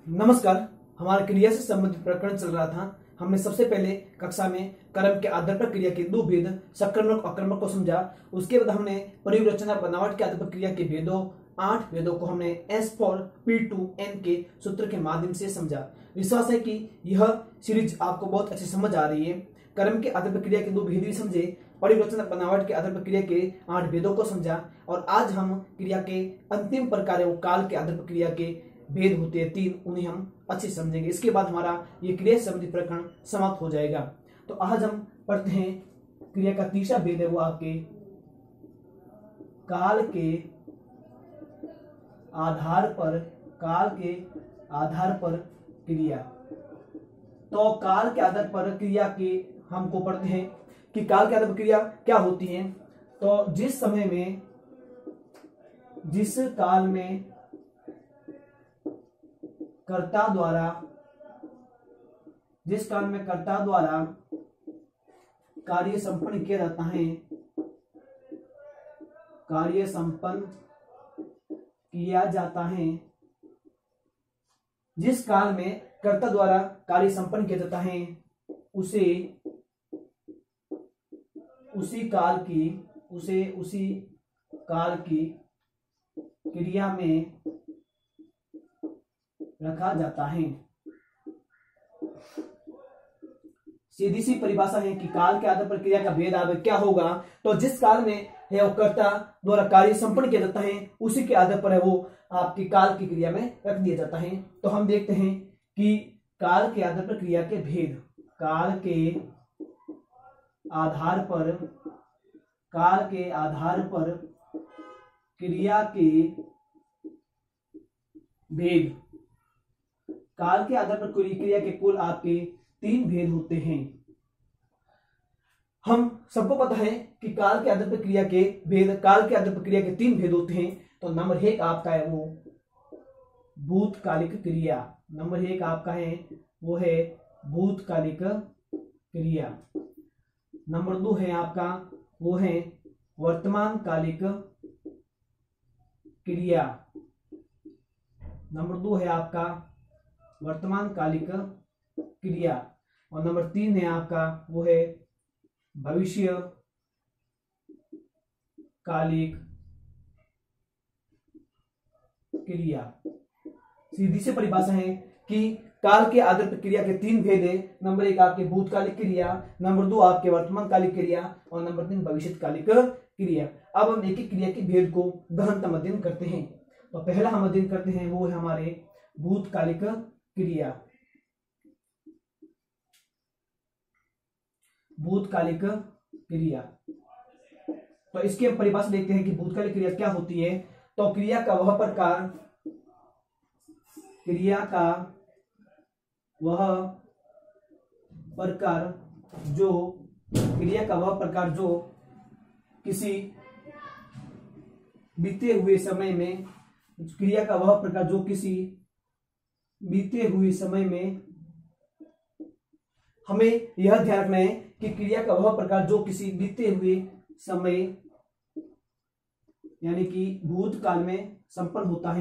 नमस्कार। हमारा क्रिया से संबंधित प्रकरण चल रहा था। हमने सबसे पहले कक्षा में कर्म के आधार पर क्रिया के दो भेद सकर्मक और अकर्मक को समझा। उसके बाद हमने प्रयोग रचना बनावट के आधार पर क्रिया के भेदों 8 भेदों को हमने S for P2N के सूत्र के माध्यम से समझा। विश्वास है कि यह सीरीज आपको बहुत अच्छी समझ आ रही है। कर्म के आधार पर क्रिया के दो भेद भी समझे, प्रयोग रचना बनावट के आधार पर क्रिया के 8 भेदों को समझा और आज हम क्रिया के अंतिम प्रकार वो काल के आधार पर क्रिया के भेद होते हैं 3, उन्हें हम अच्छे समझेंगे। इसके बाद हमारा ये क्रिया संबंधी प्रकरण समाप्त हो जाएगा। तो आज हम पढ़ते हैं क्रिया का तीसरा भेद है वो आपके काल के आधार पर क्रिया। तो काल के आधार पर क्रिया के हमको पढ़ते हैं कि काल के आधार पर क्रिया क्या होती है। तो जिस काल में कर्ता द्वारा कार्य संपन्न किया जाता है, जिस काल में कर्ता द्वारा कार्य संपन्न किया जाता है उसी काल की क्रिया में रखा जाता है। सीधी सी परिभाषा है कि काल के आधार पर क्रिया का भेद क्या होगा। तो जिस काल में है वो कर्ता द्वारा कार्य संपन्न किया जाता है उसी के आधार पर है वो आपकी काल की क्रिया में रख दिया जाता है। तो हम देखते हैं कि काल के आधार पर क्रिया के भेद। काल के आधार पर क्रिया के भेद। काल के आधार पर क्रिया के कुल आपके 3 भेद होते हैं। हम सबको पता है कि काल के आधार पर क्रिया के भेद, काल के आधार पर क्रिया के 3 भेद होते हैं। तो नंबर 1 आपका है वो भूतकालिक क्रिया। नंबर 1 आपका है वो है भूतकालिक क्रिया। नंबर 2 है आपका वो है वर्तमान कालिक क्रिया। नंबर 2 है आपका वर्तमान कालिक क्रिया और नंबर 3 है आपका वो है भविष्य कालिक क्रिया। सीधी सी परिभाषा है कि काल के आधार पर क्रिया के 3 भेद है। नंबर 1 आपके भूतकालिक क्रिया, नंबर 2 आपके वर्तमान कालिक क्रिया और नंबर 3 भविष्यकालिक क्रिया। अब हम एक एक क्रिया के भेद को गहनतम अध्ययन करते हैं। तो पहला हम अध्ययन करते हैं वो है हमारे भूतकालिक क्रिया। भूतकालिक क्रिया, तो इसके परिभाषा देखते हैं कि भूतकालिक क्रिया क्या होती है। तो क्रिया का वह प्रकार जो किसी बीते हुए समय में हमें यह ध्यान रखना है कि क्रिया का वह प्रकार जो किसी बीते हुए समय यानी कि भूतकाल में संपन्न होता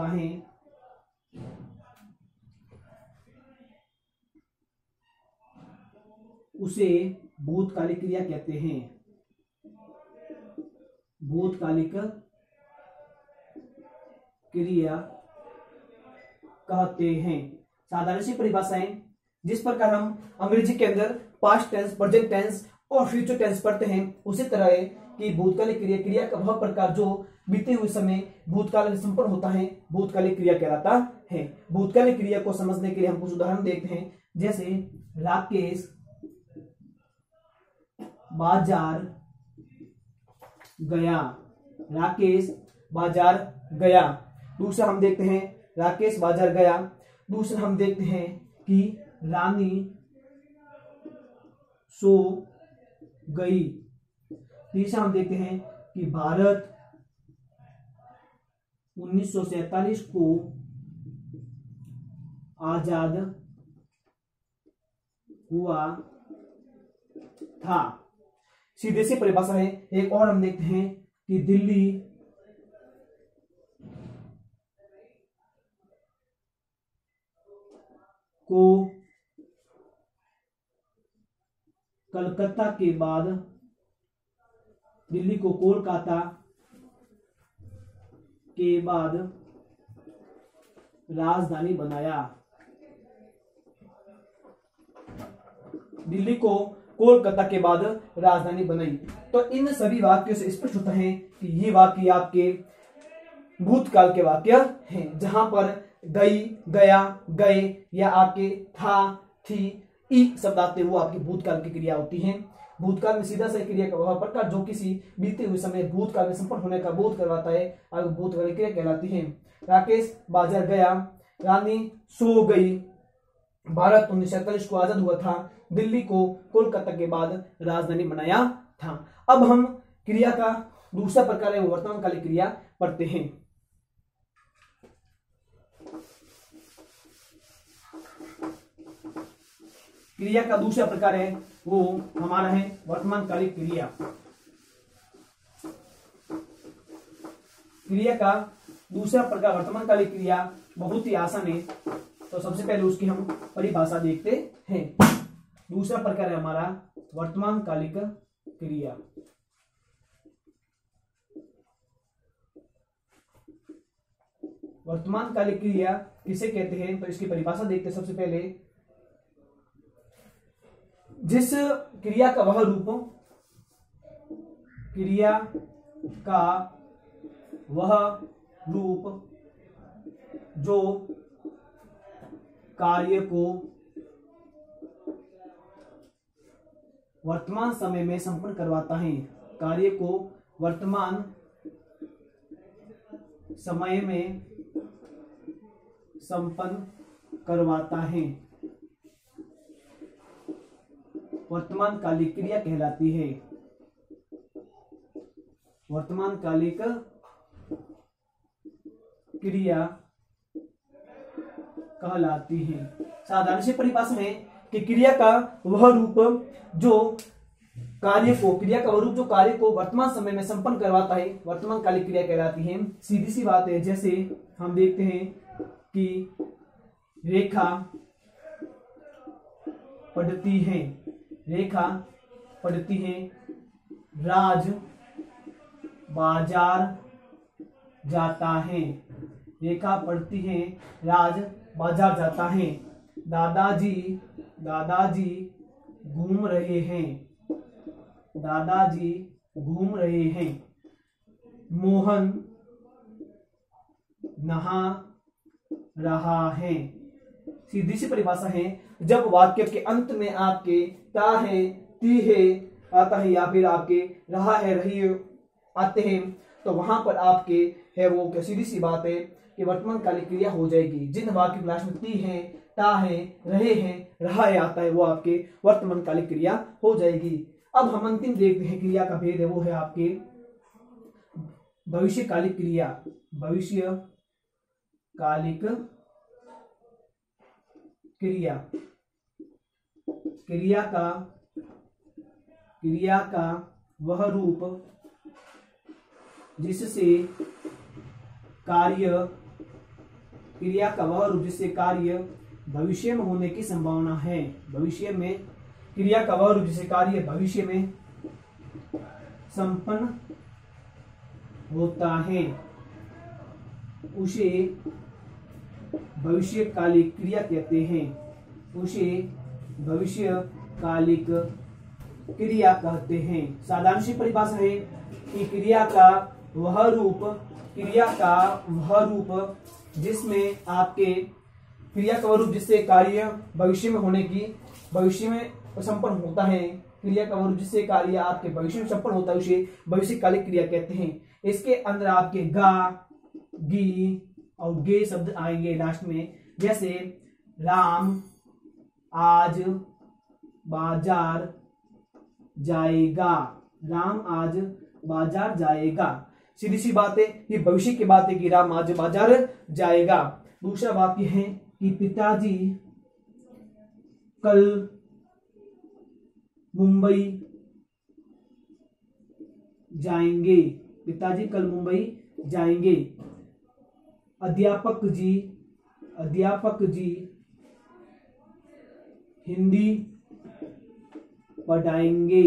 है उसे भूतकालिक क्रिया कहते हैं। भूतकालिक क्रिया कहते हैं। साधारण सी परिभाषाएं, जिस प्रकार हम अंग्रेजी के अंदर पास्ट टेंस, प्रेजेंट टेंस और फ्यूचर टेंस पढ़ते हैं उसी तरह है कि भूतकालिक क्रिया का वह प्रकार जो बीते हुए समय भूतकाल में संपन्न होता है भूतकालिक क्रिया कहलाता है। भूतकालिक क्रिया को समझने के लिए हम कुछ उदाहरण देखते हैं। जैसे राकेश बाजार गया। दूसरा हम देखते हैं राकेश बाजार गया। दूसरा हम देखते हैं कि रानी सो गई। तीसरा हम देखते हैं कि भारत 1947 को आजाद हुआ था। सीधे से परिभाषा है। एक और हम देखते हैं कि दिल्ली को कलकत्ता के बाद दिल्ली को कोलकाता के बाद राजधानी बनाया। दिल्ली को कोलकाता के बाद राजधानी बनाई। तो इन सभी वाक्यों से स्पष्ट होता है कि ये वाक्य आपके भूतकाल के वाक्य हैं, जहां पर गई, गया, गए या आपके था, थी, ई शब्द आते वो आपकी भूतकाल की क्रिया होती हैं। भूतकाल में सीधा सा क्रिया का वह प्रकार जो किसी बीते हुए समय भूतकाल में संपन्न होने का बोध करवाता है और भूतकाल क्रिया कहलाती है। राकेश बाजार गया, रानी सो गई, भारत 1947 को आजाद हुआ था, दिल्ली को कोलकाता के बाद राजधानी बनाया था। अब हम क्रिया का दूसरा प्रकार है वो वर्तमान कालिक क्रिया पढ़ते हैं। क्रिया का दूसरा प्रकार है वो हमारा है वर्तमान कालिक क्रिया। क्रिया का दूसरा प्रकार वर्तमान कालिक क्रिया बहुत ही आसान है। तो सबसे पहले उसकी हम परिभाषा देखते हैं। दूसरा प्रकार है हमारा वर्तमान कालिक क्रिया। वर्तमान कालिक क्रिया किसे कहते हैं, तो इसकी परिभाषा देखते हैं। सबसे पहले जिस क्रिया का वह रूप, क्रिया का वह रूप जो कार्य को वर्तमान समय में संपन्न करवाता है, कार्य को वर्तमान समय में संपन्न करवाता है, वर्तमान कालिक क्रिया कहलाती है। वर्तमान कालिक क्रिया कहलाती है। साधारण सी परिभाषा है कि क्रिया का वह रूप जो कार्य को, क्रिया का वह रूप जो कार्य को वर्तमान समय में संपन्न करवाता है, वर्तमान कालिक क्रिया कहलाती है। सीधी सी बात है, जैसे हम देखते हैं कि रेखा पढ़ती है, रेखा पढ़ती है, राज बाजार जाता है, रेखा पढ़ती है, राज बाजार जाता है, दादाजी दादाजी घूम रहे हैं, दादाजी घूम रहे हैं, मोहन नहा रहा है। सीधी सी परिभाषा है, जब वाक्य के अंत में आपके ता है, ती है आता है या फिर आपके रहा है, रही आते हैं, तो वहां पर आपके है वो क्या, सीधी सी बात है कि वर्तमान कालिक क्रिया हो जाएगी। जिन वाक्य क्लास में ती है, ता है, रहे हैं, रहा है आता है, वो आपके वर्तमान कालिक क्रिया हो जाएगी। अब हम अंतिम देखते हैं क्रिया का भेद है, वो है आपके भविष्य कालिक क्रिया। भविष्य कालिक क्रिया, क्रिया का वह रूप जिससे कार्य, क्रिया का वह रूप जिससे कार्य भविष्य में होने की संभावना है। भविष्य में क्रिया का वह रूप जिससे कार्य भविष्य में संपन्न होता है, उसे भविष्य कालिक क्रिया कहते हैं। उसे भविष्य कालिक क्रिया कहते हैं। साधारण सी परिभाषा है कि क्रिया का वह रूप, क्रिया का वह रूप जिसमें आपके, क्रिया का वह रूप जिससे कार्य भविष्य में होने की, भविष्य में संपन्न होता है, क्रिया का वह रूप जिससे कार्य आपके भविष्य में संपन्न होता है, उसे भविष्य कालिक क्रिया कहते हैं। इसके अंदर आपके गा, गी और गे शब्द आएंगे लास्ट में। जैसे राम आज बाजार जाएगा, राम आज बाजार जाएगा। सीधी सी बात है, ये भविष्य की बात है कि राम आज बाजार जाएगा। दूसरा वाक्य है कि पिताजी कल मुंबई जाएंगे, पिताजी कल मुंबई जाएंगे। अध्यापक जी हिंदी पढ़ाएंगे।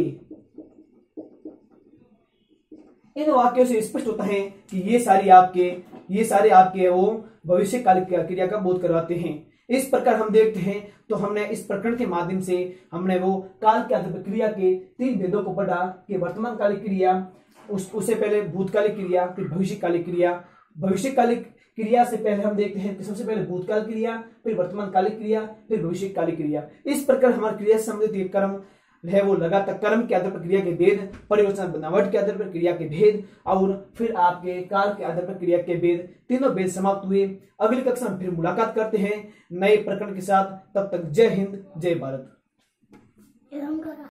इन वाक्यों से स्पष्ट होता है कि ये सारे आपके वो भविष्य काल क्रिया का बोध करवाते हैं। इस प्रकार हम देखते हैं तो हमने इस प्रकरण के माध्यम से हमने वो काल के आधार पर क्रिया के 3 भेदों को पढ़ा कि वर्तमान कालिक क्रिया, उससे पहले भूतकालिक क्रिया, फिर भविष्यकालिक क्रिया। भविष्यकालिक क्रिया से पहले हम देखते हैं कि सबसे पहले भूतकाल क्रिया, फिर वर्तमान कालिक क्रिया, फिर भविष्यकालिक क्रिया। इस प्रकार हमारे क्रिया से संबंधित ये क्रम है वो लगातार कर्म के आधार पर क्रिया के भेद, परिवर्तन बनावट के आधार पर क्रिया के भेद और फिर आपके काल के आधार पर क्रिया के भेद, तीनों भेद समाप्त हुए। अगली कक्षा में फिर मुलाकात करते हैं नए प्रकरण के साथ। तब तक जय हिंद, जय भारत।